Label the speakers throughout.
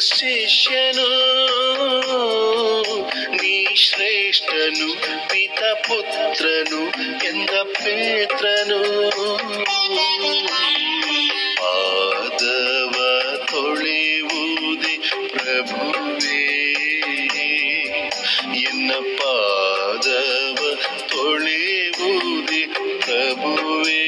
Speaker 1: ಶಿಷ್ಯನು ನೀ ಶ್ರೇಷ್ಠನು ಪಿತ ಪುತ್ರನು ಎಂದ ಪೇತ್ರನು ಪಾದವ ತೊಳೆಯುವುದೇ ಪ್ರಭುವೇ ಎನ್ನ ಪಾದವ ತೊಳೆಯುವುದೇ ಪ್ರಭುವೇ.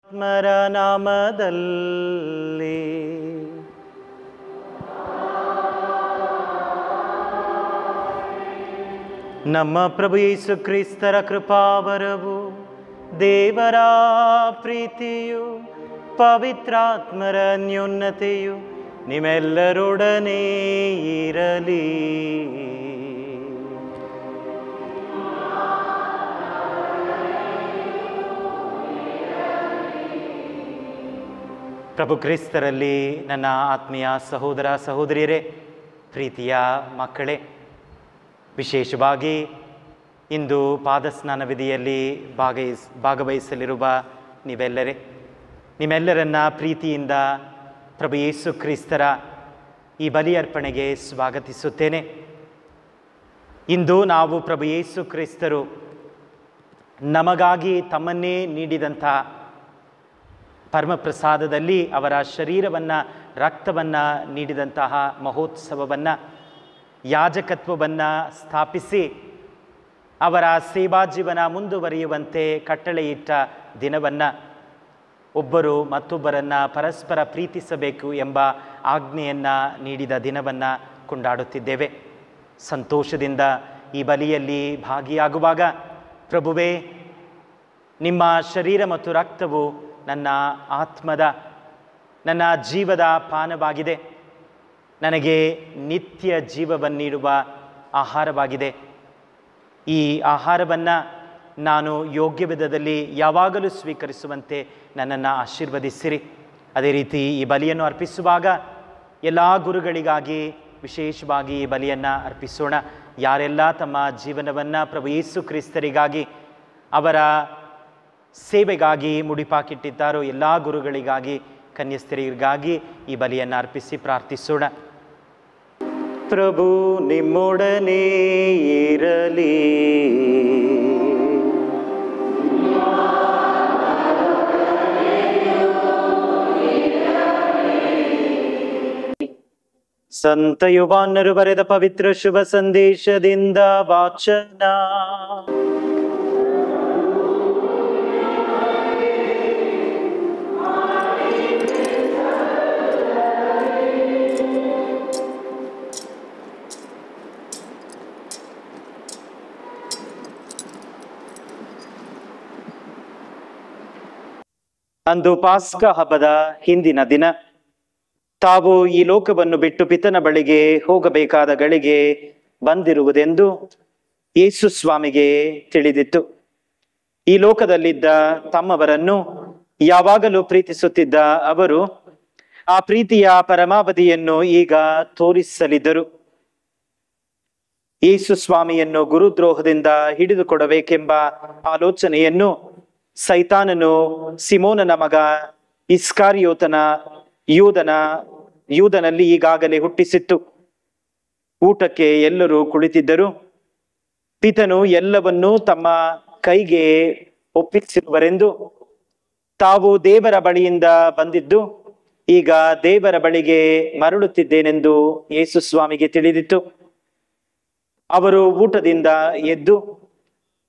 Speaker 2: ಆತ್ಮರ ನಾಮದಲ್ಲಿ ನಮ್ಮ ಪ್ರಭು ಯೇಸು ಕ್ರಿಸ್ತರ ಕೃಪಾವರವು ದೇವರ ಪ್ರೀತಿಯು ಪವಿತ್ರಾತ್ಮರ ಅನ್ಯೋನ್ಯತೆಯು ನಿಮ್ಮೆಲ್ಲರೊಡನೆ ಇರಲಿ. ಪ್ರಭು ಕ್ರಿಸ್ತರಲ್ಲಿ ನನ್ನ ಆತ್ಮೀಯ ಸಹೋದರ ಸಹೋದರಿಯರೇ, ಪ್ರೀತಿಯ ಮಕ್ಕಳೇ, ವಿಶೇಷವಾಗಿ ಇಂದು ಪಾದಸ್ನಾನ ವಿಧಿಯಲ್ಲಿ ಭಾಗವಹಿಸಲಿರುವ ನಿಮ್ಮೆಲ್ಲರನ್ನ ಪ್ರೀತಿಯಿಂದ ಪ್ರಭು ಯೇಸು ಕ್ರಿಸ್ತರ ಈ ಬಲಿಯರ್ಪಣೆಗೆ ಸ್ವಾಗತಿಸುತ್ತೇನೆ. ಇಂದು ನಾವು ಪ್ರಭು ಯೇಸು ಕ್ರಿಸ್ತರು ನಮಗಾಗಿ ತಮ್ಮನ್ನೇ ನೀಡಿದಂಥ ಪರಮಪ್ರಸಾದದಲ್ಲಿ ಅವರ ಶರೀರವನ್ನು ರಕ್ತವನ್ನು ನೀಡಿದಂತಹ ಮಹೋತ್ಸವವನ್ನು, ಯಾಜಕತ್ವವನ್ನು ಸ್ಥಾಪಿಸಿ ಅವರ ಸೇವಾ ಜೀವನ ಮುಂದುವರಿಯುವಂತೆ ಕಟ್ಟಳೆಯಿಟ್ಟ ದಿನವನ್ನು ಒಬ್ಬರು ಮತ್ತೊಬ್ಬರನ್ನು ಪರಸ್ಪರ ಪ್ರೀತಿಸಬೇಕು ಎಂಬ ಆಜ್ಞೆಯನ್ನು ನೀಡಿದ ದಿನವನ್ನು ಕೊಂಡಾಡುತ್ತಿದ್ದೇವೆ. ಸಂತೋಷದಿಂದ ಈ ಬಲಿಯಲ್ಲಿ ಭಾಗಿಯಾಗುವಾಗ, ಪ್ರಭುವೇ, ನಿಮ್ಮ ಶರೀರ ಮತ್ತು ರಕ್ತವು ನನ್ನ ಆತ್ಮದ, ನನ್ನ ಜೀವದ ಪಾನವಾಗಿದೆ, ನನಗೆ ನಿತ್ಯ ಜೀವವನ್ನೀಡುವ ಆಹಾರವಾಗಿದೆ. ಈ ಆಹಾರವನ್ನು ನಾನು ಯೋಗ್ಯ ವಿಧದಲ್ಲಿ ಯಾವಾಗಲೂ ಸ್ವೀಕರಿಸುವಂತೆ ನನ್ನನ್ನು ಆಶೀರ್ವದಿಸಿರಿ. ಅದೇ ರೀತಿ ಈ ಬಲಿಯನ್ನು ಅರ್ಪಿಸುವಾಗ ಎಲ್ಲ ಗುರುಗಳಿಗಾಗಿ ವಿಶೇಷವಾಗಿ ಈ ಬಲಿಯನ್ನು ಅರ್ಪಿಸೋಣ. ಯಾರೆಲ್ಲ ತಮ್ಮ ಜೀವನವನ್ನು ಪ್ರಭು ಯೇಸು ಕ್ರಿಸ್ತರಿಗಾಗಿ, ಅವರ ಸೇವೆಗಾಗಿ ಮುಡಿಪಾಕಿಟ್ಟಿದ್ದಾರೋ ಎಲ್ಲ ಗುರುಗಳಿಗಾಗಿ, ಕನ್ಯಸ್ತ್ರೀಯರಿಗಾಗಿ ಈ ಬಲಿಯನ್ನು ಅರ್ಪಿಸಿ ಪ್ರಾರ್ಥಿಸೋಣ. ಪ್ರಭು ನಿಮ್ಮೊಡನೆ ಇರಲಿ. ಸಂತ ಯೋಹಾನರು ಬರೆದ ಪವಿತ್ರ ಶುಭ ಸಂದೇಶದಿಂದ ವಾಚನ. ಅಂದು ಪಾಸ್ಕ ಹಬ್ಬದ ಹಿಂದಿನ ದಿನ ತಾವು ಈ ಲೋಕವನ್ನು ಬಿಟ್ಟು ಪಿತನ ಬಳಿಗೆ ಹೋಗಬೇಕಾದ ಗಳಿಗೆ ಬಂದಿರುವುದೆಂದು ಯೇಸು ಸ್ವಾಮಿಗೆ ತಿಳಿದಿತ್ತು. ಈ ಲೋಕದಲ್ಲಿದ್ದ ತಮ್ಮವರನ್ನು ಯಾವಾಗಲೂ ಪ್ರೀತಿಸುತ್ತಿದ್ದ ಅವರು ಆ ಪ್ರೀತಿಯ ಪರಮಾವಧಿಯನ್ನು ಈಗ ತೋರಿಸಲಿದ್ದರು. ಯೇಸು ಸ್ವಾಮಿಯನ್ನು ಗುರುದ್ರೋಹದಿಂದ ಹಿಡಿದುಕೊಡಬೇಕೆಂಬ ಆಲೋಚನೆಯನ್ನು ಸೈತಾನನು ಸಿಮೋನನ ಮಗ ಇಸ್ಕಾರಿಯೋತನ ಯೂದನಲ್ಲಿ ಈಗಾಗಲೇ ಹುಟ್ಟಿಸಿತ್ತು. ಊಟಕ್ಕೆ ಎಲ್ಲರೂ ಕುಳಿತಿದ್ದರು. ಪಿತನು ಎಲ್ಲವನ್ನೂ ತಮ್ಮ ಕೈಗೆ ಒಪ್ಪಿಸಿರುವರೆಂದು, ತಾವು ದೇವರ ಬಳಿಯಿಂದ ಬಂದಿದ್ದು ಈಗ ದೇವರ ಬಳಿಗೆ ಮರಳುತ್ತಿದ್ದೇನೆಂದು ಯೇಸು ಸ್ವಾಮಿಗೆ ತಿಳಿದಿತ್ತು. ಅವರು ಊಟದಿಂದ ಎದ್ದು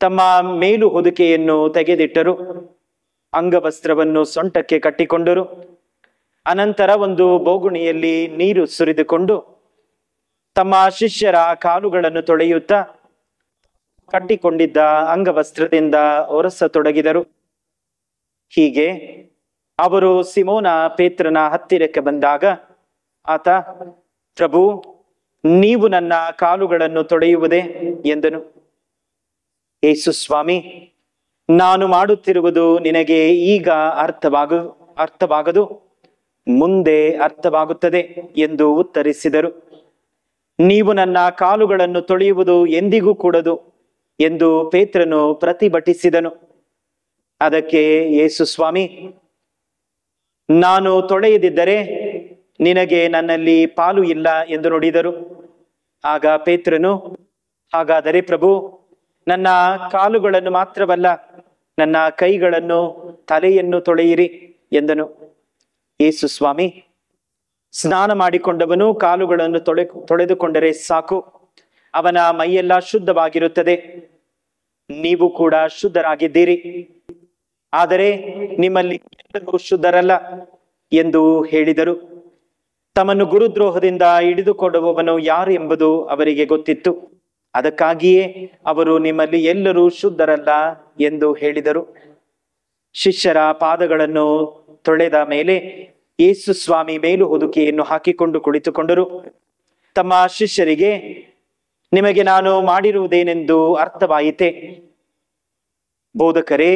Speaker 2: ತಮ್ಮ ಮೇಲು ಹೊದಿಕೆಯನ್ನು ತೆಗೆದಿಟ್ಟರು, ಅಂಗವಸ್ತ್ರವನ್ನು ಸೊಂಟಕ್ಕೆ ಕಟ್ಟಿಕೊಂಡರು. ಅನಂತರ ಒಂದು ಬೋಗುಣಿಯಲ್ಲಿ ನೀರು ಸುರಿದುಕೊಂಡು ತಮ್ಮ ಶಿಷ್ಯರ ಕಾಲುಗಳನ್ನು ತೊಳೆಯುತ್ತಾ ಕಟ್ಟಿಕೊಂಡಿದ್ದ ಅಂಗವಸ್ತ್ರದಿಂದ ಒರೆಸತೊಡಗಿದರು. ಹೀಗೆ ಅವರು ಸಿಮೋನ ಪೇತ್ರನ ಹತ್ತಿರಕ್ಕೆ ಬಂದಾಗ ಆತ, ಪ್ರಭು, ನೀವು ನನ್ನ ಕಾಲುಗಳನ್ನು ತೊಳೆಯುವುದೇ ಎಂದನು. ಯೇಸು ಸ್ವಾಮಿ, ನಾನು ಮಾಡುತ್ತಿರುವುದು ನಿನಗೆ ಈಗ ಅರ್ಥವಾಗದು, ಮುಂದೆ ಅರ್ಥವಾಗುತ್ತದೆ ಎಂದು ಉತ್ತರಿಸಿದರು. ನೀವು ನನ್ನ ಕಾಲುಗಳನ್ನು ತೊಳೆಯುವುದು ಎಂದಿಗೂ ಕೂಡದು ಎಂದು ಪೇತ್ರನು ಪ್ರತಿಭಟಿಸಿದನು. ಅದಕ್ಕೆ ಯೇಸು ಸ್ವಾಮಿ, ನಾನು ತೊಳೆಯದಿದ್ದರೆ ನಿನಗೆ ನನ್ನಲ್ಲಿ ಪಾಲು ಇಲ್ಲ ಎಂದು ನುಡಿದರು. ಆಗ ಪೇತ್ರನು, ಹಾಗಾದರೆ ಪ್ರಭು, ನನ್ನ ಕಾಲುಗಳನ್ನು ಮಾತ್ರವಲ್ಲ, ನನ್ನ ಕೈಗಳನ್ನು ತಲೆಯನ್ನು ತೊಳೆಯಿರಿ ಎಂದನು. ಯೇಸು ಸ್ವಾಮಿ, ಸ್ನಾನ ಮಾಡಿಕೊಂಡವನು ಕಾಲುಗಳನ್ನು ತೊಳೆದುಕೊಂಡರೆ ಸಾಕು, ಅವನ ಮೈಯೆಲ್ಲ ಶುದ್ಧವಾಗಿರುತ್ತದೆ. ನೀವು ಕೂಡ ಶುದ್ಧರಾಗಿದ್ದೀರಿ, ಆದರೆ ನಿಮ್ಮಲ್ಲಿ ಎಲ್ಲರೂ ಶುದ್ಧರಲ್ಲ ಎಂದು ಹೇಳಿದರು. ತಮ್ಮನ್ನು ಗುರುದ್ರೋಹದಿಂದ ಹಿಡಿದುಕೊಡುವವನು ಯಾರು ಎಂಬುದು ಅವರಿಗೆ ಗೊತ್ತಿತ್ತು. ಅದಕ್ಕಾಗಿಯೇ ಅವರು ನಿಮ್ಮಲ್ಲಿ ಎಲ್ಲರೂ ಶುದ್ಧರಲ್ಲ ಎಂದು ಹೇಳಿದರು. ಶಿಷ್ಯರ ಪಾದಗಳನ್ನು ತೊಳೆದ ಮೇಲೆ ಯೇಸು ಸ್ವಾಮಿ ಮೇಲು ಹೊದಿಕೆಯನ್ನು ಹಾಕಿಕೊಂಡು ಕುಳಿತುಕೊಂಡರು. ತಮ್ಮ ಶಿಷ್ಯರಿಗೆ, ನಿಮಗೆ ನಾನು ಮಾಡಿರುವುದೇನೆಂದು ಅರ್ಥವಾಯಿತೆ? ಬೋಧಕರೇ,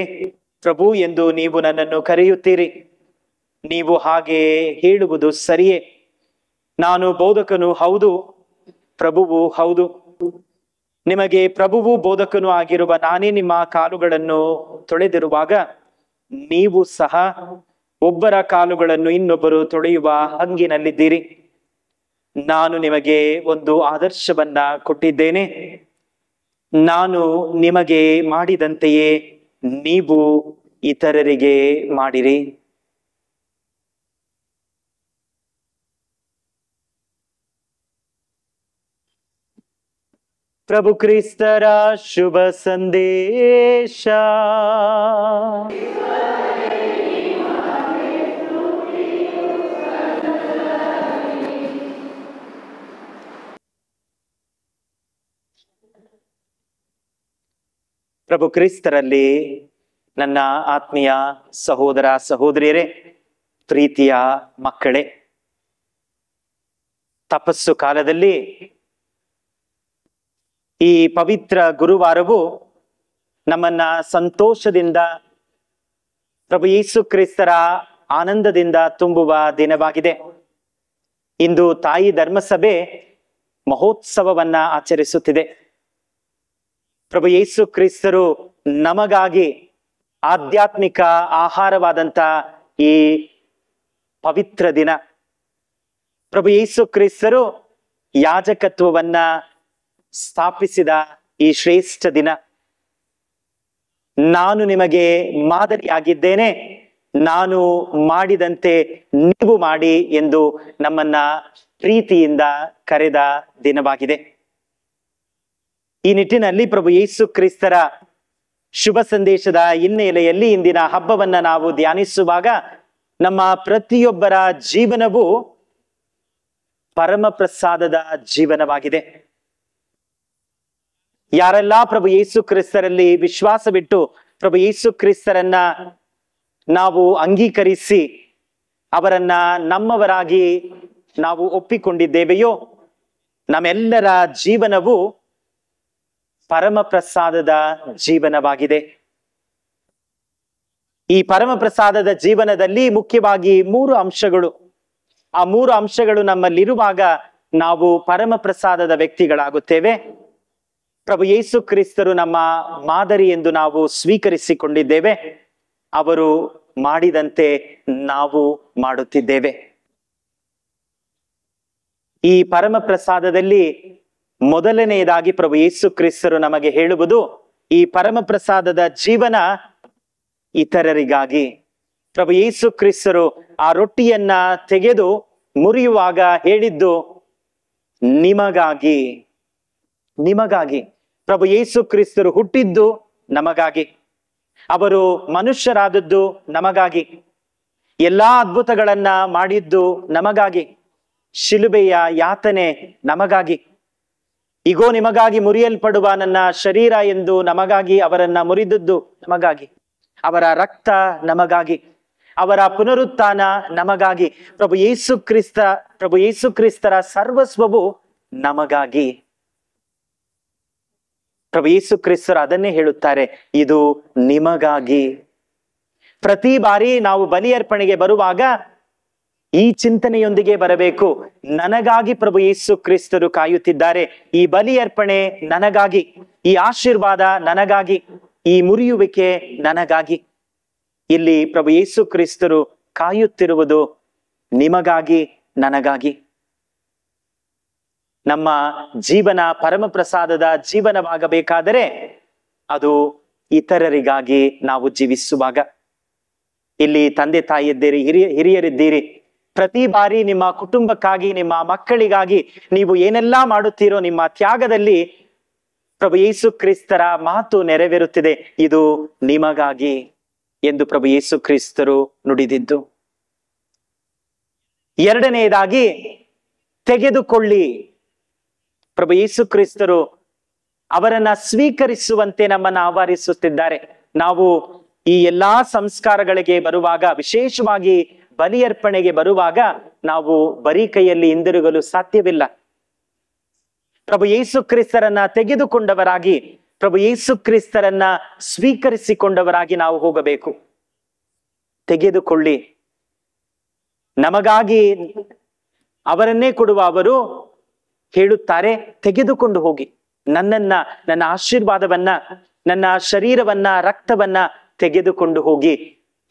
Speaker 2: ಪ್ರಭು ಎಂದು ನೀವು ನನ್ನನ್ನು ಕರೆಯುತ್ತೀರಿ. ನೀವು ಹಾಗೆ ಹೇಳುವುದು ಸರಿಯೇ. ನಾನು ಬೋಧಕನು ಹೌದು, ಪ್ರಭುವು ಹೌದು. ನಿಮಗೆ ಪ್ರಭುವು ಬೋಧಕನು ಆಗಿರುವ ನಾನೇ ನಿಮ್ಮ ಕಾಲುಗಳನ್ನು ತೊಳೆದಿರುವಾಗ ನೀವು ಸಹ ಒಬ್ಬರ ಕಾಲುಗಳನ್ನು ಇನ್ನೊಬ್ಬರು ತೊಳೆಯುವ ಹಂಗಿನಲ್ಲಿದ್ದೀರಿ. ನಾನು ನಿಮಗೆ ಒಂದು ಆದರ್ಶವನ್ನ ಕೊಟ್ಟಿದ್ದೇನೆ. ನಾನು ನಿಮಗೆ ಮಾಡಿದಂತೆಯೇ ನೀವು ಇತರರಿಗೆ ಮಾಡಿರಿ. ಪ್ರಭು ಕ್ರಿಸ್ತರ ಶುಭ ಸಂದೇಶ. ಪ್ರಭು ಕ್ರಿಸ್ತರಲ್ಲಿ ನನ್ನ ಆತ್ಮೀಯ ಸಹೋದರ ಸಹೋದರಿಯರೇ, ಪ್ರೀತಿಯ ಮಕ್ಕಳೇ, ತಪಸ್ಸು ಕಾಲದಲ್ಲಿ ಈ ಪವಿತ್ರ ಗುರುವಾರವು ನಮ್ಮನ್ನ ಸಂತೋಷದಿಂದ, ಪ್ರಭು ಯೇಸು ಕ್ರಿಸ್ತರ ಆನಂದದಿಂದ ತುಂಬುವ ದಿನವಾಗಿದೆ. ಇಂದು ತಾಯಿ ಧರ್ಮಸಭೆ ಮಹೋತ್ಸವವನ್ನ ಆಚರಿಸುತ್ತಿದೆ. ಪ್ರಭು ಯೇಸು ಕ್ರಿಸ್ತರು ನಮಗಾಗಿ ಆಧ್ಯಾತ್ಮಿಕ ಆಹಾರವಾದಂತ ಈ ಪವಿತ್ರ ದಿನ, ಪ್ರಭು ಯೇಸು ಕ್ರಿಸ್ತರು ಯಾಜಕತ್ವವನ್ನ ಸ್ಥಾಪಿಸಿದ ಈ ಶ್ರೇಷ್ಠ ದಿನ, ನಾನು ನಿಮಗೆ ಮಾದರಿಯಾಗಿದ್ದೇನೆ, ನಾನು ಮಾಡಿದಂತೆ ನೀವು ಮಾಡಿ ಎಂದು ನಮ್ಮನ್ನ ಪ್ರೀತಿಯಿಂದ ಕರೆದ ದಿನವಾಗಿದೆ. ಈ ನಿಟ್ಟಿನಲ್ಲಿ ಪ್ರಭು ಯೇಸು ಕ್ರಿಸ್ತರ ಶುಭ ಸಂದೇಶದ ಹಿನ್ನೆಲೆಯಲ್ಲಿ ಇಂದಿನ ಹಬ್ಬವನ್ನ ನಾವು ಧ್ಯಾನಿಸುವಾಗ ನಮ್ಮ ಪ್ರತಿಯೊಬ್ಬರ ಜೀವನವು ಪರಮ ಪ್ರಸಾದದ ಜೀವನವಾಗಿದೆ. ಯಾರೆಲ್ಲ ಪ್ರಭು ಯೇಸು ಕ್ರಿಸ್ತರಲ್ಲಿ ವಿಶ್ವಾಸವಿಟ್ಟು ಪ್ರಭು ಯೇಸು ಕ್ರಿಸ್ತರನ್ನ ನಾವು ಅಂಗೀಕರಿಸಿ ಅವರನ್ನ ನಮ್ಮವರಾಗಿ ನಾವು ಒಪ್ಪಿಕೊಂಡಿದ್ದೇವೆಯೋ, ನಮ್ಮೆಲ್ಲರ ಜೀವನವು ಪರಮ ಪ್ರಸಾದದ ಜೀವನವಾಗಿದೆ. ಈ ಪರಮ ಪ್ರಸಾದದ ಜೀವನದಲ್ಲಿ ಮುಖ್ಯವಾಗಿ 3 ಅಂಶಗಳು. ಆ 3 ಅಂಶಗಳು ನಮ್ಮಲ್ಲಿರುವಾಗ ನಾವು ಪರಮ ಪ್ರಸಾದದ ವ್ಯಕ್ತಿಗಳಾಗುತ್ತೇವೆ. ಪ್ರಭು ಯೇಸು ಕ್ರಿಸ್ತರು ನಮ್ಮ ಮಾದರಿ ಎಂದು ನಾವು ಸ್ವೀಕರಿಸಿಕೊಂಡಿದ್ದೇವೆ. ಅವರು ಮಾಡಿದಂತೆ ನಾವು ಮಾಡುತ್ತಿದ್ದೇವೆ. ಈ ಪರಮ ಪ್ರಸಾದದಲ್ಲಿ ಮೊದಲನೆಯದಾಗಿ ಪ್ರಭು ಯೇಸು ಕ್ರಿಸ್ತರು ನಮಗೆ ಹೇಳುವುದು, ಈ ಪರಮ ಪ್ರಸಾದದ ಜೀವನ ಇತರರಿಗಾಗಿ. ಪ್ರಭು ಯೇಸು ಕ್ರಿಸ್ತರು ಆ ರೊಟ್ಟಿಯನ್ನ ತೆಗೆದು ಮುರಿಯುವಾಗ ಹೇಳಿದ್ದು ನಿಮಗಾಗಿ. ನಿಮಗಾಗಿ. ಪ್ರಭು ಯೇಸು ಕ್ರಿಸ್ತರು ಹುಟ್ಟಿದ್ದು ನಮಗಾಗಿ, ಅವರು ಮನುಷ್ಯರಾದದ್ದು ನಮಗಾಗಿ, ಎಲ್ಲಾ ಅದ್ಭುತಗಳನ್ನ ಮಾಡಿದ್ದು ನಮಗಾಗಿ, ಶಿಲುಬೆಯ ಯಾತನೆ ನಮಗಾಗಿ, ಇಗೋ ನಿಮಗಾಗಿ ಮುರಿಯಲ್ಪಡುವ ನನ್ನ ಶರೀರ ಎಂದು ನಮಗಾಗಿ ಅವರನ್ನ ಮುರಿದದ್ದು ನಮಗಾಗಿ, ಅವರ ರಕ್ತ ನಮಗಾಗಿ, ಅವರ ಪುನರುತ್ಥಾನ ನಮಗಾಗಿ, ಪ್ರಭು ಯೇಸು ಕ್ರಿಸ್ತರ ಸರ್ವಸ್ವವು ನಮಗಾಗಿ. ಪ್ರಭು ಯೇಸು ಕ್ರಿಸ್ತರು ಅದನ್ನೇ ಹೇಳುತ್ತಾರೆ, ಇದು ನಿಮಗಾಗಿ. ಪ್ರತಿ ಬಾರಿ ನಾವು ಬಲಿಯರ್ಪಣೆಗೆ ಬರುವಾಗ ಈ ಚಿಂತನೆಯೊಂದಿಗೆ ಬರಬೇಕು, ನನಗಾಗಿ ಪ್ರಭು ಯೇಸು ಕ್ರಿಸ್ತರು ಕಾಯುತ್ತಿದ್ದಾರೆ. ಈ ಬಲಿಯರ್ಪಣೆ ನನಗಾಗಿ, ಈ ಆಶೀರ್ವಾದ ನನಗಾಗಿ, ಈ ಮುರಿಯುವಿಕೆ ನನಗಾಗಿ. ಇಲ್ಲಿ ಪ್ರಭು ಯೇಸು ಕ್ರಿಸ್ತರು ಕಾಯುತ್ತಿರುವುದು ನಿಮಗಾಗಿ, ನನಗಾಗಿ. ನಮ್ಮ ಜೀವನ ಪರಮ ಪ್ರಸಾದದ ಜೀವನವಾಗಬೇಕಾದರೆ ಅದು ಇತರರಿಗಾಗಿ ನಾವು ಜೀವಿಸುವಾಗ. ಇಲ್ಲಿ ತಂದೆ ತಾಯಿ ಇದ್ದೀರಿ, ಹಿರಿಯರಿದ್ದೀರಿ. ಪ್ರತಿ ಬಾರಿ ನಿಮ್ಮ ಕುಟುಂಬಕ್ಕಾಗಿ, ನಿಮ್ಮ ಮಕ್ಕಳಿಗಾಗಿ ನೀವು ಏನೆಲ್ಲಾ ಮಾಡುತ್ತೀರೋ ನಿಮ್ಮ ತ್ಯಾಗದಲ್ಲಿ ಪ್ರಭು ಯೇಸು ಕ್ರಿಸ್ತರ ಮಾತು ನೆರವೇರುತ್ತಿದೆ, ಇದು ನಿಮಗಾಗಿ ಎಂದು ಪ್ರಭು ಯೇಸು ಕ್ರಿಸ್ತರು ನುಡಿದಿದ್ದು. ಎರಡನೆಯದಾಗಿ ತೆಗೆದುಕೊಳ್ಳಿ. ಪ್ರಭು ಯೇಸು ಕ್ರಿಸ್ತರು ಅವರನ್ನ ಸ್ವೀಕರಿಸುವಂತೆ ನಮ್ಮನ್ನು ಆಹ್ವಾನಿಸುತ್ತಿದ್ದಾರೆ. ನಾವು ಈ ಎಲ್ಲಾ ಸಂಸ್ಕಾರಗಳಿಗೆ ಬರುವಾಗ, ವಿಶೇಷವಾಗಿ ಬಲಿಯರ್ಪಣೆಗೆ ಬರುವಾಗ ನಾವು ಬರೀ ಕೈಯಲ್ಲಿ ಹಿಂದಿರುಗಲು ಸಾಧ್ಯವಿಲ್ಲ. ಪ್ರಭು ಯೇಸು ಕ್ರಿಸ್ತರನ್ನ ತೆಗೆದುಕೊಂಡವರಾಗಿ, ಪ್ರಭು ಯೇಸು ಕ್ರಿಸ್ತರನ್ನ ಸ್ವೀಕರಿಸಿಕೊಂಡವರಾಗಿ ನಾವು ಹೋಗಬೇಕು. ತೆಗೆದುಕೊಳ್ಳಿ. ನಮಗಾಗಿ ಅವರನ್ನೇ ಕೊಡುವ ಅವರು ಹೇಳುತ್ತಾರೆ, ತೆಗೆದುಕೊಂಡು ಹೋಗಿ, ನನ್ನ ಆಶೀರ್ವಾದವನ್ನ, ನನ್ನ ಶರೀರವನ್ನ, ರಕ್ತವನ್ನ ತೆಗೆದುಕೊಂಡು ಹೋಗಿ.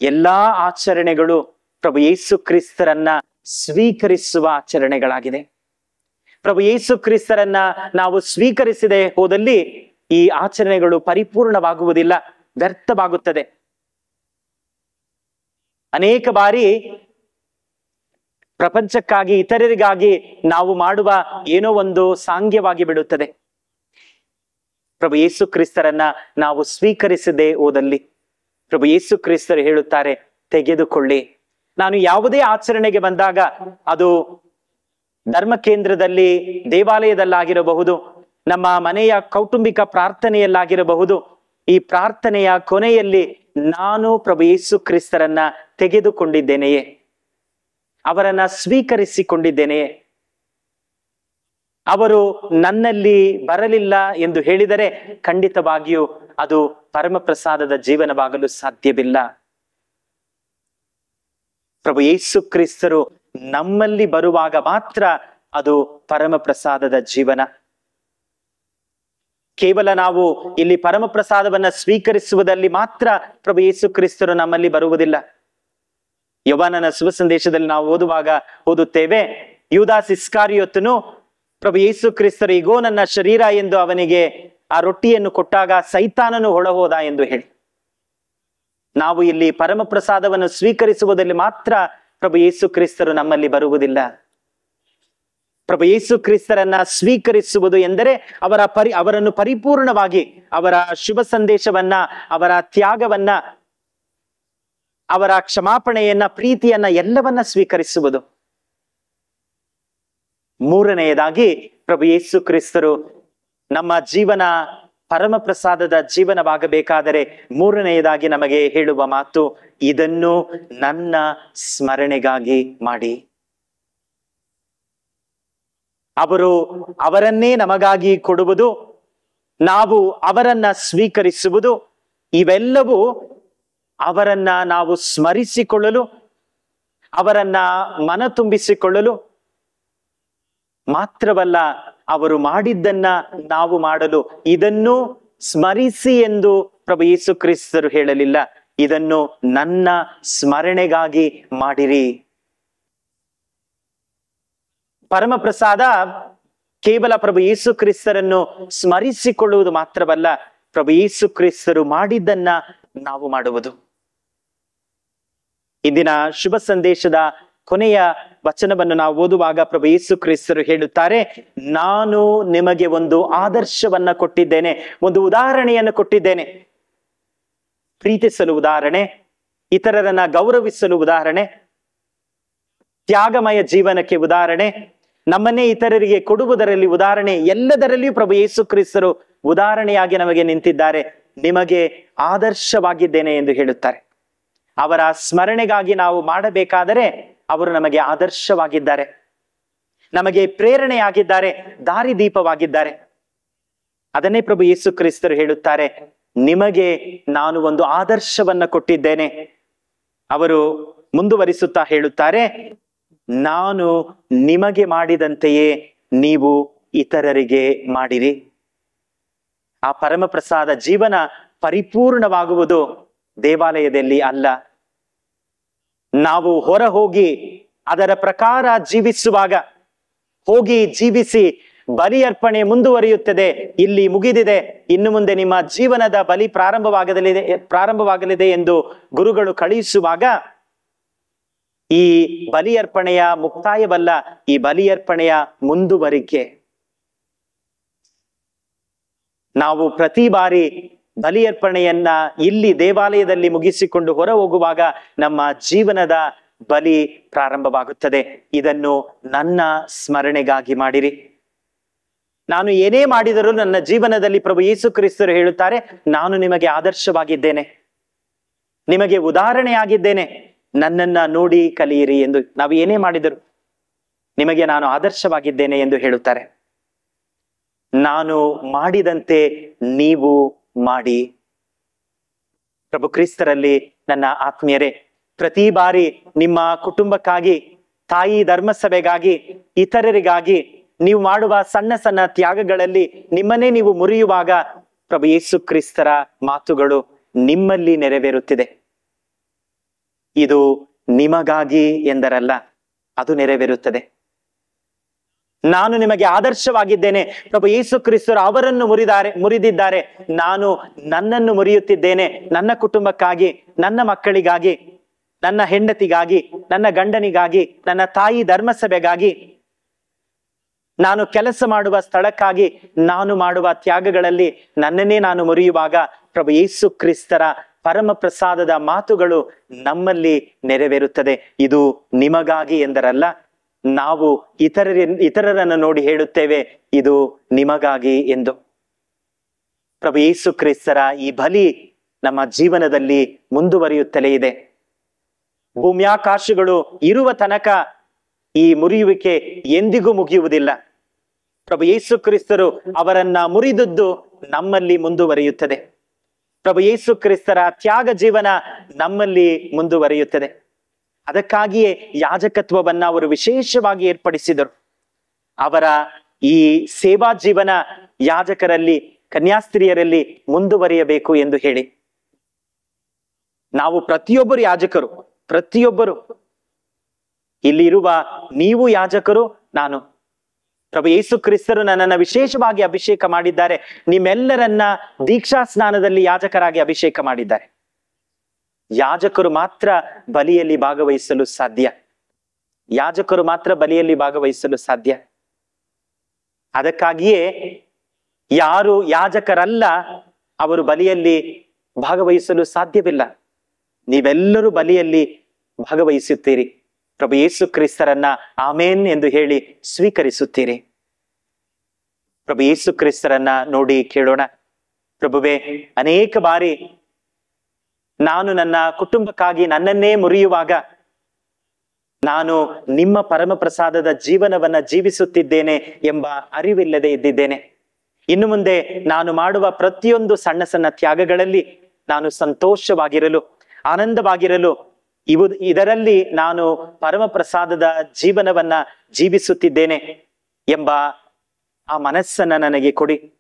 Speaker 2: ಎಲ್ಲಾ ಆಚರಣೆಗಳು ಪ್ರಭು ಯೇಸು ಕ್ರಿಸ್ತರನ್ನ ಸ್ವೀಕರಿಸುವ ಆಚರಣೆಗಳಾಗಿದೆ. ಪ್ರಭು ಯೇಸು ಕ್ರಿಸ್ತರನ್ನ ನಾವು ಸ್ವೀಕರಿಸದೆ ಹೋದಲ್ಲಿ ಈ ಆಚರಣೆಗಳು ಪರಿಪೂರ್ಣವಾಗುವುದಿಲ್ಲ, ವ್ಯರ್ಥವಾಗುತ್ತದೆ. ಅನೇಕ ಬಾರಿ ಪ್ರಪಂಚಕ್ಕಾಗಿ, ಇತರರಿಗಾಗಿ ನಾವು ಮಾಡುವ ಏನೋ ಒಂದು ಸಾಂಗ್ಯವಾಗಿ ಬಿಡುತ್ತದೆ. ಪ್ರಭು ಯೇಸು ಕ್ರಿಸ್ತರನ್ನ ನಾವು ಸ್ವೀಕರಿಸದೆ ಹೋದಲ್ಲಿ ಪ್ರಭು ಯೇಸು ಕ್ರಿಸ್ತರು ಹೇಳುತ್ತಾರೆ, ತೆಗೆದುಕೊಳ್ಳಿ. ನಾನು ಯಾವುದೇ ಆಚರಣೆಗೆ ಬಂದಾಗ, ಅದು ಧರ್ಮ ಕೇಂದ್ರದಲ್ಲಿ, ದೇವಾಲಯದಲ್ಲಾಗಿರಬಹುದು, ನಮ್ಮ ಮನೆಯ ಕೌಟುಂಬಿಕ ಪ್ರಾರ್ಥನೆಯಲ್ಲಾಗಿರಬಹುದು, ಈ ಪ್ರಾರ್ಥನೆಯ ಕೊನೆಯಲ್ಲಿ ನಾನು ಪ್ರಭು ಯೇಸು ಕ್ರಿಸ್ತರನ್ನ ತೆಗೆದುಕೊಂಡಿದ್ದೇನೆಯೇ? ಅವರನ್ನ ಸ್ವೀಕರಿಸಿಕೊಂಡಿದ್ದೇನೆಯೇ? ಅವರು ನನ್ನಲ್ಲಿ ಬರಲಿಲ್ಲ ಎಂದು ಹೇಳಿದರೆ ಖಂಡಿತವಾಗಿಯೂ ಅದು ಪರಮ ಪ್ರಸಾದದ ಜೀವನವಾಗಲು ಸಾಧ್ಯವಿಲ್ಲ. ಪ್ರಭು ಯೇಸು ಕ್ರಿಸ್ತರು ನಮ್ಮಲ್ಲಿ ಬರುವಾಗ ಮಾತ್ರ ಅದು ಪರಮ ಪ್ರಸಾದದ ಜೀವನ. ಕೇವಲ ನಾವು ಇಲ್ಲಿ ಪರಮ ಪ್ರಸಾದವನ್ನ ಸ್ವೀಕರಿಸುವುದಲ್ಲಿ ಮಾತ್ರ ಪ್ರಭು ಯೇಸು ಕ್ರಿಸ್ತರು ನಮ್ಮಲ್ಲಿ ಬರುವುದಿಲ್ಲ. ಯೋಹಾನನ ಶುಭ ಸಂದೇಶದಲ್ಲಿ ನಾವು ಓದುತ್ತೇವೆ, ಯೂದಾಸ್ ಇಸ್ಕಾರಿಯೋತನು ಪ್ರಭು ಯೇಸು ಕ್ರಿಸ್ತರು ಇಗೋ ನನ್ನ ಶರೀರ ಎಂದು ಅವನಿಗೆ ಆ ರೊಟ್ಟಿಯನ್ನು ಕೊಟ್ಟಾಗ ಸೈತಾನನು ಹೊರಹೋದ ಎಂದು ಹೇಳಿ. ನಾವು ಇಲ್ಲಿ ಪರಮ ಪ್ರಸಾದವನ್ನು ಸ್ವೀಕರಿಸುವುದರಲ್ಲಿ ಮಾತ್ರ ಪ್ರಭು ಯೇಸು ಕ್ರಿಸ್ತರು ನಮ್ಮಲ್ಲಿ ಬರುವುದಿಲ್ಲ. ಪ್ರಭು ಯೇಸು ಕ್ರಿಸ್ತರನ್ನ ಸ್ವೀಕರಿಸುವುದು ಎಂದರೆ ಅವರನ್ನು ಪರಿಪೂರ್ಣವಾಗಿ ಅವರ ಶುಭ ಸಂದೇಶವನ್ನ, ಅವರ ತ್ಯಾಗವನ್ನ, ಅವರ ಕ್ಷಮಾಪಣೆಯನ್ನ, ಪ್ರೀತಿಯನ್ನ ಎಲ್ಲವನ್ನ ಸ್ವೀಕರಿಸುವುದು. ಮೂರನೆಯದಾಗಿ ಪ್ರಭು ಯೇಸು ಕ್ರಿಸ್ತರು ನಮ್ಮ ಜೀವನ ಪರಮ ಪ್ರಸಾದದ ಜೀವನವಾಗಬೇಕಾದರೆ ಮೂರನೆಯದಾಗಿ ನಮಗೆ ಹೇಳುವ ಮಾತು, ಇದನ್ನು ನನ್ನ ಸ್ಮರಣೆಗಾಗಿ ಮಾಡಿ. ಅವರನ್ನೇ ನಮಗಾಗಿ ಕೊಡುವುದು, ನಾವು ಅವರನ್ನ ಸ್ವೀಕರಿಸುವುದು, ಇವೆಲ್ಲವೂ ಅವರನ್ನ ನಾವು ಸ್ಮರಿಸಿಕೊಳ್ಳಲು, ಅವರನ್ನ ಮನ ತುಂಬಿಸಿಕೊಳ್ಳಲು ಮಾತ್ರವಲ್ಲ, ಅವರು ಮಾಡಿದ್ದನ್ನ ನಾವು ಮಾಡಲು. ಇದನ್ನು ಸ್ಮರಿಸಿ ಎಂದು ಪ್ರಭು ಯೇಸು ಕ್ರಿಸ್ತರು ಹೇಳಲಿಲ್ಲ, ಇದನ್ನು ನನ್ನ ಸ್ಮರಣೆಗಾಗಿ ಮಾಡಿರಿ. ಪರಮ ಪ್ರಸಾದ ಕೇವಲ ಪ್ರಭು ಯೇಸು ಕ್ರಿಸ್ತರನ್ನು ಸ್ಮರಿಸಿಕೊಳ್ಳುವುದು ಮಾತ್ರವಲ್ಲ, ಪ್ರಭು ಯೇಸು ಕ್ರಿಸ್ತರು ಮಾಡಿದ್ದನ್ನ ನಾವು ಮಾಡುವುದು. ಇಂದಿನ ಶುಭ ಸಂದೇಶದ ಕೊನೆಯ ವಚನವನ್ನು ನಾವು ಓದುವಾಗ ಪ್ರಭು ಯೇಸು ಕ್ರಿಸ್ತರು ಹೇಳುತ್ತಾರೆ, ನಾನು ನಿಮಗೆ ಒಂದು ಆದರ್ಶವನ್ನ ಕೊಟ್ಟಿದ್ದೇನೆ, ಒಂದು ಉದಾಹರಣೆಯನ್ನು ಕೊಟ್ಟಿದ್ದೇನೆ. ಪ್ರೀತಿಸಲು ಉದಾಹರಣೆ, ಇತರರನ್ನ ಗೌರವಿಸಲು ಉದಾಹರಣೆ, ತ್ಯಾಗಮಯ ಜೀವನಕ್ಕೆ ಉದಾಹರಣೆ, ನಮ್ಮನ್ನೇ ಇತರರಿಗೆ ಕೊಡುವುದರಲ್ಲಿ ಉದಾಹರಣೆ, ಎಲ್ಲದರಲ್ಲಿಯೂ ಪ್ರಭು ಯೇಸು ಕ್ರಿಸ್ತರು ಉದಾಹರಣೆಯಾಗಿ ನಮಗೆ ನಿಂತಿದ್ದಾರೆ. ನಿಮಗೆ ಆದರ್ಶವಾಗಿದ್ದೇನೆ ಎಂದು ಹೇಳುತ್ತಾರೆ. ಅವರ ಸ್ಮರಣೆಗಾಗಿ ನಾವು ಮಾಡಬೇಕಾದರೆ ಅವರು ನಮಗೆ ಆದರ್ಶವಾಗಿದ್ದಾರೆ, ನಮಗೆ ಪ್ರೇರಣೆಯಾಗಿದ್ದಾರೆ, ದಾರಿದೀಪವಾಗಿದ್ದಾರೆ. ಅದನ್ನೇ ಪ್ರಭು ಯೇಸು ಕ್ರಿಸ್ತರು ಹೇಳುತ್ತಾರೆ, ನಿಮಗೆ ನಾನು ಒಂದು ಆದರ್ಶವನ್ನ ಕೊಟ್ಟಿದ್ದೇನೆ. ಅವರು ಮುಂದುವರಿಸುತ್ತಾ ಹೇಳುತ್ತಾರೆ, ನಾನು ನಿಮಗೆ ಮಾಡಿದಂತೆಯೇ ನೀವು ಇತರರಿಗೆ ಮಾಡಿರಿ. ಆ ಪರಮ ಪ್ರಸಾದ ಜೀವನ ಪರಿಪೂರ್ಣವಾಗುವುದು ದೇವಾಲಯದಲ್ಲಿ ಅಲ್ಲ. ನಾವು ಹೊರ ಹೋಗಿ ಅದರ ಪ್ರಕಾರ ಜೀವಿಸುವಾಗ, ಹೋಗಿ ಜೀವಿಸಿ ಬಲಿ ಅರ್ಪಣೆ ಮುಂದುವರಿಯುತ್ತದೆ, ಇಲ್ಲಿ ಮುಗಿದಿದೆ, ಇನ್ನು ಮುಂದೆ ನಿಮ್ಮ ಜೀವನದ ಬಲಿ ಪ್ರಾರಂಭವಾಗಲಿದೆ ಎಂದು ಗುರುಗಳು ಕಳುಹಿಸುವಾಗ, ಈ ಬಲಿಯರ್ಪಣೆಯ ಮುಕ್ತಾಯವಲ್ಲ, ಈ ಬಲಿಯರ್ಪಣೆಯ ಮುಂದುವರಿಕೆ. ನಾವು ಪ್ರತಿ ಬಾರಿ ಬಲಿಯರ್ಪಣೆಯನ್ನ ಇಲ್ಲಿ ದೇವಾಲಯದಲ್ಲಿ ಮುಗಿಸಿಕೊಂಡು ಹೊರ ಹೋಗುವಾಗ ನಮ್ಮ ಜೀವನದ ಬಲಿ ಪ್ರಾರಂಭವಾಗುತ್ತದೆ. ಇದನ್ನು ನನ್ನ ಸ್ಮರಣೆಗಾಗಿ ಮಾಡಿರಿ. ನಾನು ಏನೇ ಮಾಡಿದರೂ ನನ್ನ ಜೀವನದಲ್ಲಿ ಪ್ರಭು ಯೇಸು ಕ್ರಿಸ್ತರು ಹೇಳುತ್ತಾರೆ, ನಾನು ನಿಮಗೆ ಆದರ್ಶವಾಗಿದ್ದೇನೆ, ನಿಮಗೆ ಉದಾಹರಣೆಯಾಗಿದ್ದೇನೆ, ನನ್ನನ್ನ ನೋಡಿ ಕಲಿಯಿರಿ ಎಂದು. ನಾವು ಏನೇ ಮಾಡಿದರು ನಿಮಗೆ ನಾನು ಆದರ್ಶವಾಗಿದ್ದೇನೆ ಎಂದು ಹೇಳುತ್ತಾರೆ. ನಾನು ಮಾಡಿದಂತೆ ನೀವು ಮಾಡಿ. ಪ್ರಭು ಕ್ರಿಸ್ತರಲ್ಲಿ ನನ್ನ ಆತ್ಮೀಯರೇ, ಪ್ರತಿ ಬಾರಿ ನಿಮ್ಮ ಕುಟುಂಬಕ್ಕಾಗಿ, ತಾಯಿ ಧರ್ಮಸಭೆಗಾಗಿ, ಇತರರಿಗಾಗಿ ನೀವು ಮಾಡುವ ಸಣ್ಣ ಸಣ್ಣ ತ್ಯಾಗಗಳಲ್ಲಿ ನಿಮ್ಮನ್ನೇ ನೀವು ಮುರಿಯುವಾಗ ಪ್ರಭು ಯೇಸು ಕ್ರಿಸ್ತರ ಮಾತುಗಳು ನಿಮ್ಮಲ್ಲಿ ನೆರವೇರುತ್ತಿದೆ. ಇದು ನಿಮಗಾಗಿ ಎಂದರಲ್ಲ, ಅದು ನೆರವೇರುತ್ತದೆ. ನಾನು ನಿಮಗೆ ಆದರ್ಶವಾಗಿದ್ದೇನೆ. ಪ್ರಭು ಯೇಸು ಕ್ರಿಸ್ತರು ಅವರನ್ನು ಮುರಿದಿದ್ದಾರೆ, ನಾನು ನನ್ನನ್ನು ಮುರಿಯುತ್ತಿದ್ದೇನೆ. ನನ್ನ ಕುಟುಂಬಕ್ಕಾಗಿ, ನನ್ನ ಮಕ್ಕಳಿಗಾಗಿ, ನನ್ನ ಹೆಂಡತಿಗಾಗಿ, ನನ್ನ ಗಂಡನಿಗಾಗಿ, ನನ್ನ ತಾಯಿ ಧರ್ಮಸಭೆಗಾಗಿ, ನಾನು ಕೆಲಸ ಮಾಡುವ ಸ್ಥಳಕ್ಕಾಗಿ, ನಾನು ಮಾಡುವ ತ್ಯಾಗಗಳಲ್ಲಿ ನನ್ನನ್ನೇ ನಾನು ಮುರಿಯುವಾಗ ಪ್ರಭು ಯೇಸು ಕ್ರಿಸ್ತರ ಪರಮ ಪ್ರಸಾದದ ಮಾತುಗಳು ನಮ್ಮಲ್ಲಿ ನೆರವೇರುತ್ತದೆ. ಇದು ನಿಮಗಾಗಿ ಎಂದರಲ್ಲ, ನಾವು ಇತರರನ್ನು ನೋಡಿ ಹೇಳುತ್ತೇವೆ, ಇದು ನಿಮಗಾಗಿ ಎಂದು. ಪ್ರಭು ಯೇಸು ಕ್ರಿಸ್ತರ ಈ ಬಲಿ ನಮ್ಮ ಜೀವನದಲ್ಲಿ ಮುಂದುವರಿಯುತ್ತಲೇ ಇದೆ. ಭೂಮ್ಯಾಕಾಶಗಳು ಇರುವ ತನಕ ಈ ಮುರಿಯುವಿಕೆ ಎಂದಿಗೂ ಮುಗಿಯುವುದಿಲ್ಲ. ಪ್ರಭು ಯೇಸು ಕ್ರಿಸ್ತರು ಅವರನ್ನ ಮುರಿದದ್ದು ನಮ್ಮಲ್ಲಿ ಮುಂದುವರಿಯುತ್ತದೆ. ಪ್ರಭು ಯೇಸು ಕ್ರಿಸ್ತರ ತ್ಯಾಗ ಜೀವನ ನಮ್ಮಲ್ಲಿ ಮುಂದುವರಿಯುತ್ತದೆ. ಅದಕ್ಕಾಗಿಯೇ ಯಾಜಕತ್ವವನ್ನ ಅವರು ವಿಶೇಷವಾಗಿ ಏರ್ಪಡಿಸಿದರು. ಅವರ ಈ ಸೇವಾ ಜೀವನ ಯಾಜಕರಲ್ಲಿ, ಕನ್ಯಾಸ್ತ್ರೀಯರಲ್ಲಿ ಮುಂದುವರಿಯಬೇಕು ಎಂದು ಹೇಳಿ. ನಾವು ಪ್ರತಿಯೊಬ್ಬರು ಯಾಜಕರು, ಪ್ರತಿಯೊಬ್ಬರು ಇಲ್ಲಿರುವ ನೀವು ಯಾಜಕರು, ನಾನು. ಪ್ರಭು ಯೇಸು ಕ್ರಿಸ್ತರು ನನ್ನನ್ನು ವಿಶೇಷವಾಗಿ ಅಭಿಷೇಕ ಮಾಡಿದ್ದಾರೆ. ನಿಮ್ಮೆಲ್ಲರನ್ನ ದೀಕ್ಷಾ ಸ್ನಾನದಲ್ಲಿ ಯಾಜಕರಾಗಿ ಅಭಿಷೇಕ ಮಾಡಿದ್ದಾರೆ. ಯಾಜಕರು ಮಾತ್ರ ಬಲಿಯಲ್ಲಿ ಭಾಗವಹಿಸಲು ಸಾಧ್ಯ. ಯಾಜಕರು ಮಾತ್ರ ಬಲಿಯಲ್ಲಿ ಭಾಗವಹಿಸಲು ಸಾಧ್ಯ. ಅದಕ್ಕಾಗಿಯೇ ಯಾರು ಯಾಜಕರಲ್ಲ ಅವರು ಬಲಿಯಲ್ಲಿ ಭಾಗವಹಿಸಲು ಸಾಧ್ಯವಿಲ್ಲ. ನೀವೆಲ್ಲರೂ ಬಲಿಯಲ್ಲಿ ಭಾಗವಹಿಸುತ್ತೀರಿ. ಪ್ರಭು ಯೇಸು ಕ್ರಿಸ್ತರನ್ನ ಆಮೇನ್ ಎಂದು ಹೇಳಿ ಸ್ವೀಕರಿಸುತ್ತೀರಿ. ಪ್ರಭು ಯೇಸು ಕ್ರಿಸ್ತರನ್ನ ನೋಡಿ ಕೇಳೋಣ. ಪ್ರಭುವೇ, ಅನೇಕ ಬಾರಿ ನಾನು ನನ್ನ ಕುಟುಂಬಕ್ಕಾಗಿ ನನ್ನನ್ನೇ ಮುರಿಯುವಾಗ ನಾನು ನಿಮ್ಮ ಪರಮ ಪ್ರಸಾದದ ಜೀವನವನ್ನ ಜೀವಿಸುತ್ತಿದ್ದೇನೆ ಎಂಬ ಅರಿವಿಲ್ಲದೆ ಇದ್ದಿದ್ದೇನೆ. ಇನ್ನು ಮುಂದೆ ನಾನು ಮಾಡುವ ಪ್ರತಿಯೊಂದು ಸಣ್ಣ ಸಣ್ಣ ತ್ಯಾಗಗಳಲ್ಲಿ ನಾನು ಸಂತೋಷವಾಗಿರಲು, ಆನಂದವಾಗಿರಲು, ಇದರಲ್ಲಿ ನಾನು ಪರಮ ಪ್ರಸಾದದ ಜೀವನವನ್ನ ಜೀವಿಸುತ್ತಿದ್ದೇನೆ ಎಂಬ ಆ ಮನಸ್ಸನ್ನ ನನಗೆ ಕೊಡಿ.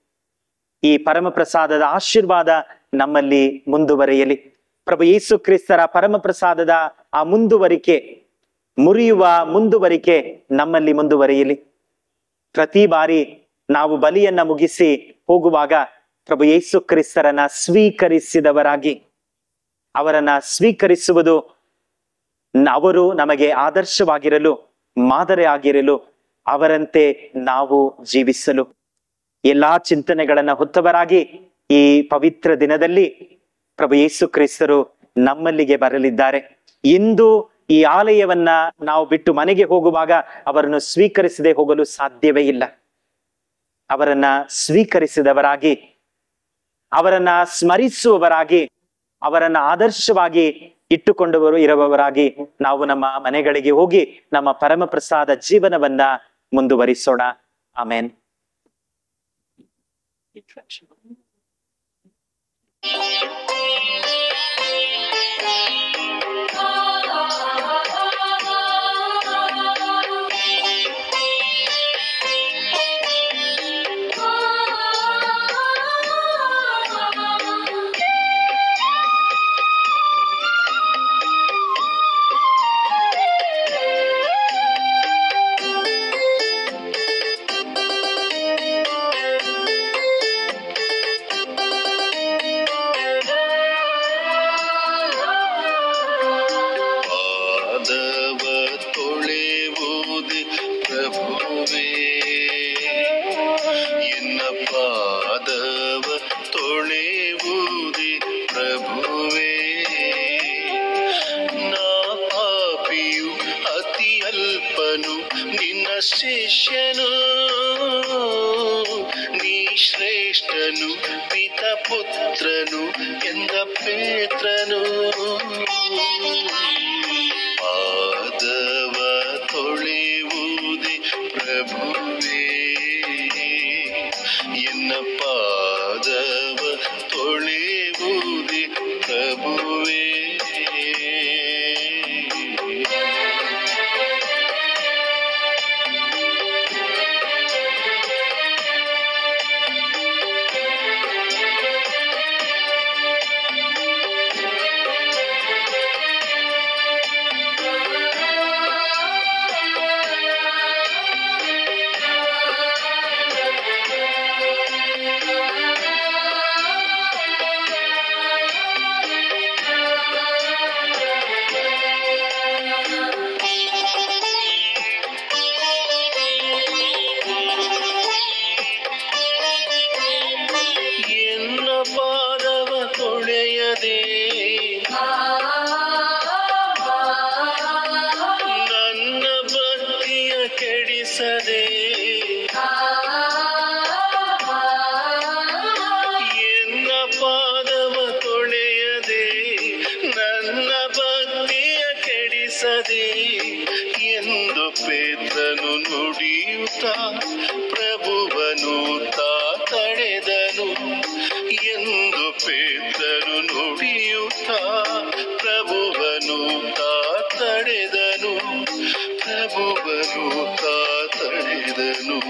Speaker 2: ಈ ಪರಮ ಪ್ರಸಾದದ ಆಶೀರ್ವಾದ ನಮ್ಮಲ್ಲಿ ಮುಂದುವರಿಯಲಿ. ಪ್ರಭು ಯೇಸು ಕ್ರಿಸ್ತರ ಪರಮ ಪ್ರಸಾದದ ಆ ಮುಂದುವರಿಕೆ, ಮುರಿಯುವ ಮುಂದುವರಿಕೆ ನಮ್ಮಲ್ಲಿ ಮುಂದುವರಿಯಲಿ. ಪ್ರತಿ ಬಾರಿ ನಾವು ಬಲಿಯನ್ನ ಮುಗಿಸಿ ಹೋಗುವಾಗ ಪ್ರಭು ಯೇಸು ಕ್ರಿಸ್ತರನ್ನ ಸ್ವೀಕರಿಸಿದವರಾಗಿ, ಅವರನ್ನ ಸ್ವೀಕರಿಸುವುದು ಅವರು ನಮಗೆ ಆದರ್ಶವಾಗಿರಲು, ಮಾದರಿ ಆಗಿರಲು, ಅವರಂತೆ ನಾವು ಜೀವಿಸಲು, ಎಲ್ಲಾ ಚಿಂತನೆಗಳನ್ನ ಹೊತ್ತವರಾಗಿ ಈ ಪವಿತ್ರ ದಿನದಲ್ಲಿ ಪ್ರಭು ಯೇಸು ಕ್ರಿಸ್ತರು ನಮ್ಮಲ್ಲಿಗೆ ಬರಲಿದ್ದಾರೆ. ಇಂದು ಈ ಆಲಯವನ್ನ ನಾವು ಬಿಟ್ಟು ಮನೆಗೆ ಹೋಗುವಾಗ ಅವರನ್ನು ಸ್ವೀಕರಿಸದೆ ಹೋಗಲು ಸಾಧ್ಯವೇ ಇಲ್ಲ. ಅವರನ್ನ ಸ್ವೀಕರಿಸಿದವರಾಗಿ, ಅವರನ್ನ ಸ್ಮರಿಸುವವರಾಗಿ, ಅವರನ್ನ ಆದರ್ಶವಾಗಿ ಇಟ್ಟುಕೊಂಡವರು ಇರುವವರಾಗಿ ನಾವು ನಮ್ಮ ಮನೆಗಳಿಗೆ ಹೋಗಿ ನಮ್ಮ ಪರಮ ಪ್ರಸಾದ ಜೀವನವನ್ನ ಮುಂದುವರಿಸೋಣ. ಆಮೇನ್.
Speaker 1: ಶಿಷ್ಯನು ನೀ ಶ್ರೇಷ್ಠನು, ಪಿತ ಪುತ್ರನು ಎಂದ ಪೇತ್ರನು. ಪಾದವ ತೊಳೆಯುವುದೇ ಪ್ರಭುವೇ, ಎನ್ನ ಪಾದವ ತೊಳೆಯುವುದೇ ಪ್ರಭುವೇ. ತಡೆಯದೆ ಎಂದು ಪೇತ್ರನು ನುಡಿಯುತ್ತ ಪ್ರಭುವನು ತಡೆದನು. ಎಂದು ಪೇತ್ರನು ನುಡಿಯುತ್ತ ಪ್ರಭುವನು ತಡೆದನು. ಪ್ರಭುವನು ತಡೆದನು.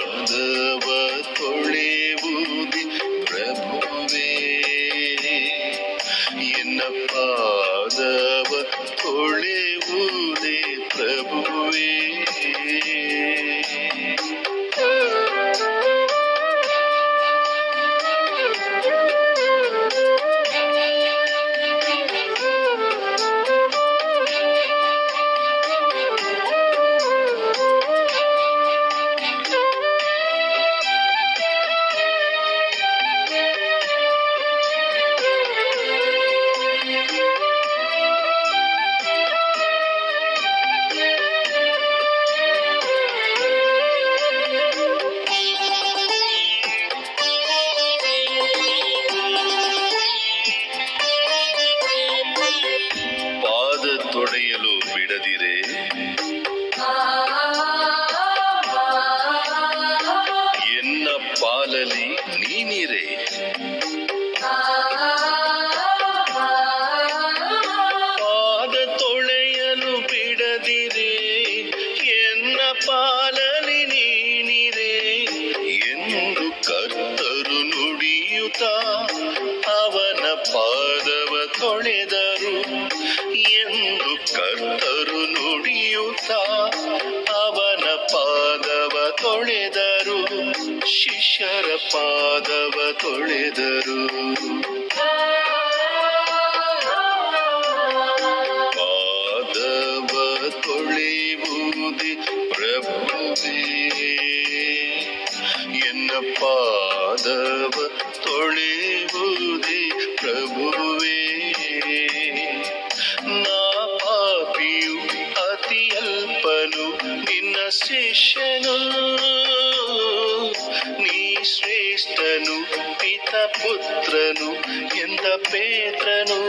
Speaker 1: ಪಾದವ ತೊಳೆಯುವುದಿ ಪ್ರಭುವೇ, ಎನ್ನ ಪಾದವ ತೊಳೆಯುವುದೇ ಪ್ರಭುವೇ. ತೊಡೆಯಲು ಬಿಡದಿರೆ ಎನ್ನ ಪಾಲಲಿ ನೀನಿರೆ. ಪಾದ ತೊಳೆಯಲು ಬಿಡದಿರೆ ಎನ್ನ ಪಾಲಲಿ ನೀನಿರೆ ಎಂದು ಕರ್ತರು ನುಡಿಯುತ್ತ ಅವನ ಪಾದವ ತೊಳೆದರು. ಎಂದು ಕರ್ತರು ನುಡಿಯುತ್ತ ಅವನ ಪಾದವ ತೊಳೆದರು. ಶಿಷ್ಯರ ಪಾದವ ತೊಳೆದರು. ಪಾದವ ತೊಳೆಯುವುದೇ ಪ್ರಭುವೇ, ಎನ್ನ ಪಾದವ ತೊಳೆಯುವುದೇ ಪ್ರಭುವೇ. ನಾ ಪಾಪಿಯು ಅತಿ ಅಲ್ಪನು ನಿನ್ನ ಶಿಷ್ಯನು, ನೀ ಶ್ರೇಷ್ಠನು ಪಿತ ಪುತ್ರನು ಎಂದ ಪೇತ್ರನು.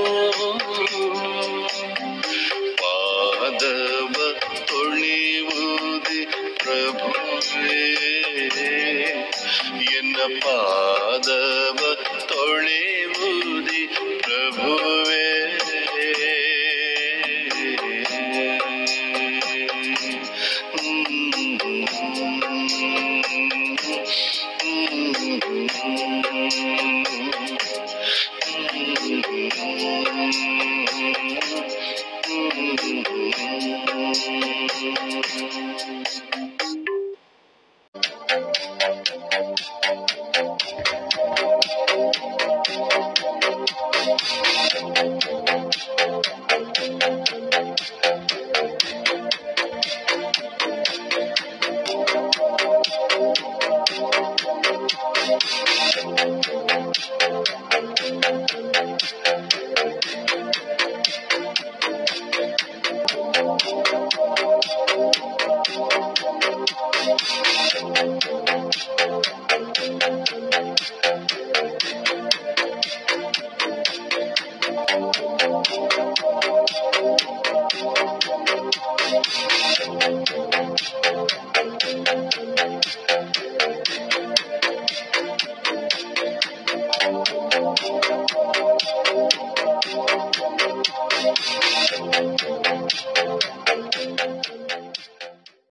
Speaker 1: ಪಾದವ ತೊಳೆಯುವುದೇ ಪ್ರಭುವೇ, ಎನ್ನ ಪಾದವ ತೊಳೆಯುವುದೇ ಪ್ರಭುವೇ.